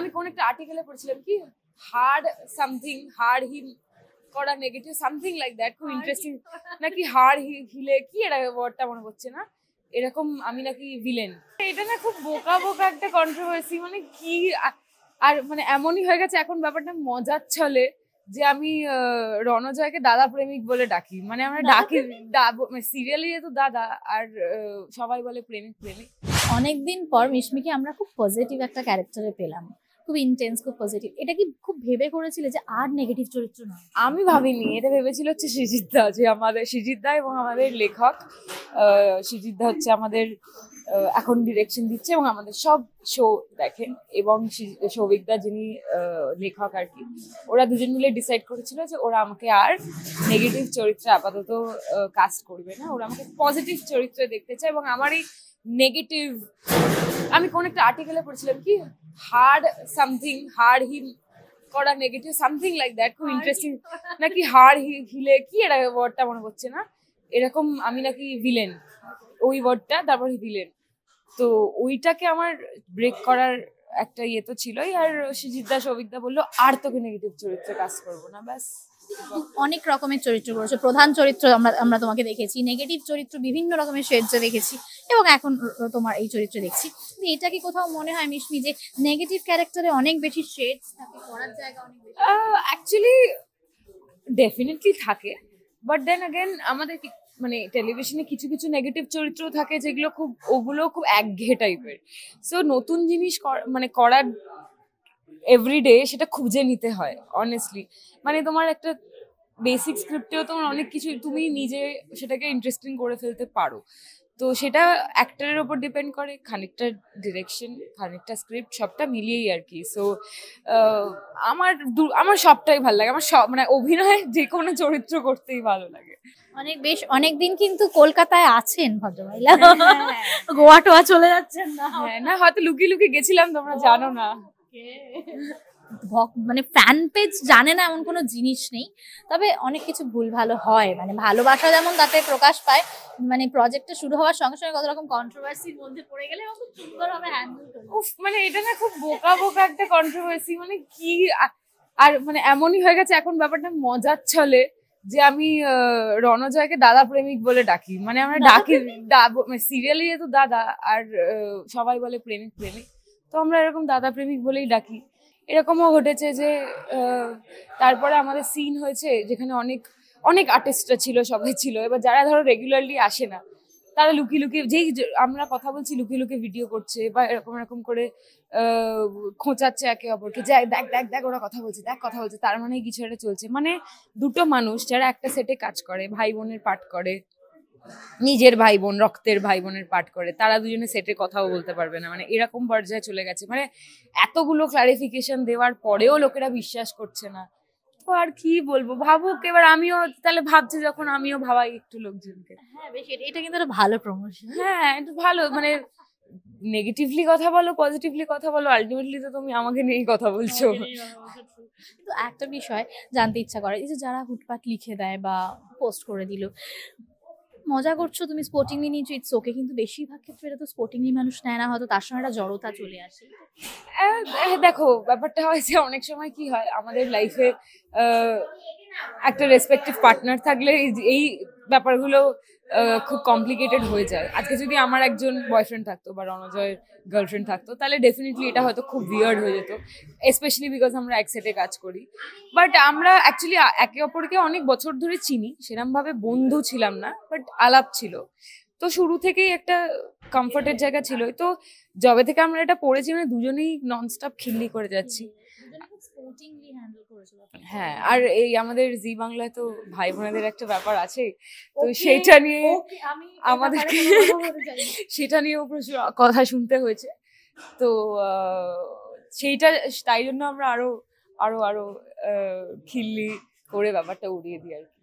আমি কোন একটা আর্টিকেলে পড়ছিলাম কি হার্ড সামথিং হার্ড হিল করা নেগেটিভ সামথিং লাইক দ্যাট, খুব ইন্টারেস্টিং নাকি হার্ড হিলে কি এটা ওয়ার্ডটা মনে পড়ছে না, এরকম আমি নাকি ভিলেন। এটা না খুব বোকা বোকা একটা কন্ট্রোভার্সি, মানে কি আর মানে এমনই হয়ে গেছে এখন ব্যাপারটা মজার ছলে যে আমি রণজয়কে দাদা প্রেমিক বলে ডাকি, মানে আমরা ডাকি সিরিয়ালি তো দাদা আর সবাই বলে প্রেমিক প্রেমিক। অনেকদিন পর মিশমিকে আমরা খুব পজিটিভ একটা ক্যারেক্টারে পেলাম, খুব ইন্টেন্স, খুব পজিটিভ। এটা কি খুব ভেবে করেছিলে যে আর নেগেটিভ চরিত্র নয়? আমি ভাবিনি, এটা ভেবেছিল হচ্ছে সৃজিত দা, যে আমাদের সৃজিত দা এবং আমাদের লেখক সৃজিত দা হচ্ছে আমাদের এখন ডিরেকশন দিচ্ছে এবং আমাদের সব শো দেখেন, এবং সৌভিক দা যিনি লেখক আর কি, ওরা দুজন মিলে ডিসাইড করেছিল যে ওরা আমাকে আর নেগেটিভ চরিত্রে আপাতত কাস্ট করবে না, ওরা আমাকে পজিটিভ চরিত্রে দেখতে চায়। এবং আমার এই নেগেটিভ, আমি কোন একটা আর্টিকেলে পড়ছিলাম কি হার্ড সামথিং হার্ড হিল করা নেগেটিভ সামথিং লাইক দ্যাট, খুব ইন্টারেস্টিং নাকি হার্ড হিলে কি এটা ওয়ার্ডটা মনে পড়ছে না, এরকম আমি নাকি ভিলেন, ওই ওয়ার্ডটা তারপর ভিলেন। তো ওইটাকে আমার ব্রেক করার একটা ইয়ে তো ছিলই, আর সৃজিত সৌভিক দা বললো আর তোকে নেগেটিভ চরিত্রে কাজ করবো না, ব্যাস। অনেক রকমের চরিত্র করেছো, প্রধান চরিত্র আমরা তোমাকে দেখেছি, নেগেটিভ চরিত্র বিভিন্ন রকমের শেডসে দেখেছি, এবং এখন তোমার এই চরিত্র দেখছি। এটা কি কোথাও মনে হয় মিশমি যে নেগেটিভ ক্যারেক্টারে অনেক বেশি শেডস থাকে, করার জায়গা অনেক বেশি? অ্যাকচুয়ালি ডেফিনেটলি থাকে, বাট দেন अगेन আমাদের মানে টেলিভিশনে কিছু কিছু নেগেটিভ চরিত্র থাকে যেগুলো ওগুলো খুব একঘেয়ে টাইপের। সো নতুন জিনিস মানে করার এভরিডে সেটা খুঁজে নিতে হয় অনেস্টলি। মানে তোমার একটা বেসিক স্ক্রিপ্টেও তোমার অনেক কিছু তুমি নিজে সেটাকে ইন্টারেস্টিং করে ফেলতে পারো, তো সেটা অ্যাক্টরের ওপর ডিপেন্ড করে, খানিকটা ডিরেকশন খানিকটা স্ক্রিপ্ট সবটা মিলিয়েই আর কি। সো আমার সবটাই ভালো লাগে, আমার সব মানে অভিনয় যে কোনো চরিত্র করতেই ভালো লাগে। অনেকদিন কিন্তু কলকাতায় আছেন ভদ্রমহিলা, গোয়া টোয়া চলে যাচ্ছেন না? হ্যাঁ, না হয়তো লুকিয়ে লুকিয়ে গেছিলাম, তোমরা জানো না। মানে ফ্যান পেজ জানে না এমন কোনো জিনিস নেই, তবে অনেক কিছু ভুল ভালো হয়, মানে ভালোবাসা যেমন তাতে প্রকাশ পায়, মানে প্রজেক্টটা শুরু হওয়ার সঙ্গে সঙ্গে কত রকম কন্ট্রোভার্সির মধ্যে পড়ে গেলে খুব সুন্দরভাবে হ্যান্ডেল করে। মানে এটা না খুব বোকা বোকা একটা কন্ট্রোভার্সি, মানে কি আর মানে এমনই হয়ে গেছে এখন ব্যাপারটা মজার ছলে যে আমি রণজয়কে দাদা প্রেমিক বলে ডাকি, মানে আমরা ডাকি সিরিয়ালি তো দাদা আর সবাই বলে প্রেমিক প্রেমিক, তো আমরা এরকম দাদা প্রেমিক বলেই ডাকি। এরকমও ঘটেছে যে তারপরে আমাদের সিন হয়েছে যেখানে অনেক অনেক আর্টিস্টরা ছিল, সবাই ছিল, এবার যারা ধরো রেগুলারলি আসে না তারা লুকিয়ে লুকিয়ে যেই আমরা কথা বলছি লুকিয়ে লুকিয়ে ভিডিও করছে বা এরকম এরকম করে খোঁচাচ্ছে একে অপরকে, যে দেখ দেখ দেখ ওরা কথা বলছে, দেখ কথা বলছে, তার মানে কিছু একটা চলছে। মানে দুটো মানুষ যারা একটা সেটে কাজ করে, ভাই বোনের পাঠ করে, নিজের ভাই বোন রক্তের ভাই বোনের পাঠ করে, তারা দুজনে সেটে কথাও বলতে পারবে না, মানে এরকম পর্যায়ে চলে গেছে। মানে এতগুলো ক্লারিফিকেশন দেওয়ার পরেও লোকেরা বিশ্বাস করছে না, তো আর কি বলবো, ভাবুক এবার। আমিও তাহলে ভাবছি যখন আমিও ভাবাই একটু লোকজনকে। হ্যাঁ বেশ, এটা কিন্তু একটা ভালো প্রমোশন। হ্যাঁ একটু ভালো, মানে নেগেটিভলি কথা বলো পজিটিভলি কথা বলো, আলটিমেটলি তো তুমি আমাকে নিয়েই কথা বলছো। কিন্তু একটা বিষয় জানতে ইচ্ছা করে, এই যে যারা হুটপাট লিখে দেয় বা পোস্ট করে দিল, মজা করছো তুমি, স্পোর্টিংলি নিয়েছো, ইটস ওকে, কিন্তু বেশিরভাগ ক্ষেত্রে এটা তো স্পোর্টিংলি মানুষ নেয় না, হয়তো তার সঙ্গে একটা জড়তা চলে আসে। দেখো ব্যাপারটা হয় যে অনেক সময় কি হয় আমাদের লাইফে একটা রেসপেক্টিভ পার্টনার থাকলে এই ব্যাপারগুলো খুব কমপ্লিকেটেড হয়ে যায়। আজকে যদি আমার একজন বয়ফ্রেন্ড থাকতো বা রণজয়ের গার্লফ্রেন্ড থাকতো তাহলে ডেফিনেটলি এটা হয়তো খুব উইয়ার্ড হয়ে যেত, স্পেশালি বিকজ আমরা এক সেটে কাজ করি। বাট আমরা অ্যাকচুয়ালি একে অপরকে অনেক বছর ধরে চিনি, সেরকম ভাবে বন্ধু ছিলাম না, বাট আলাপ ছিল, তো শুরু থেকেই একটা কমফর্টের জায়গা ছিল। তো যবে থেকে আমরা এটা পড়েছি মানে দুজনেই ননস্টপ খিল্লি করে যাচ্ছি। হ্যাঁ, আর এই আমাদের জি বাংলায় তো ভাই বোনেদের একটা ব্যাপার আছে, তো সেটা নিয়ে আমাদেরকে সেটা নিয়েও প্রচুর কথা শুনতে হয়েছে। তো সেইটা তাই জন্য আমরা আরো আরো আরো খিল্লি করে ব্যাপারটা উড়িয়ে দিই আর কি।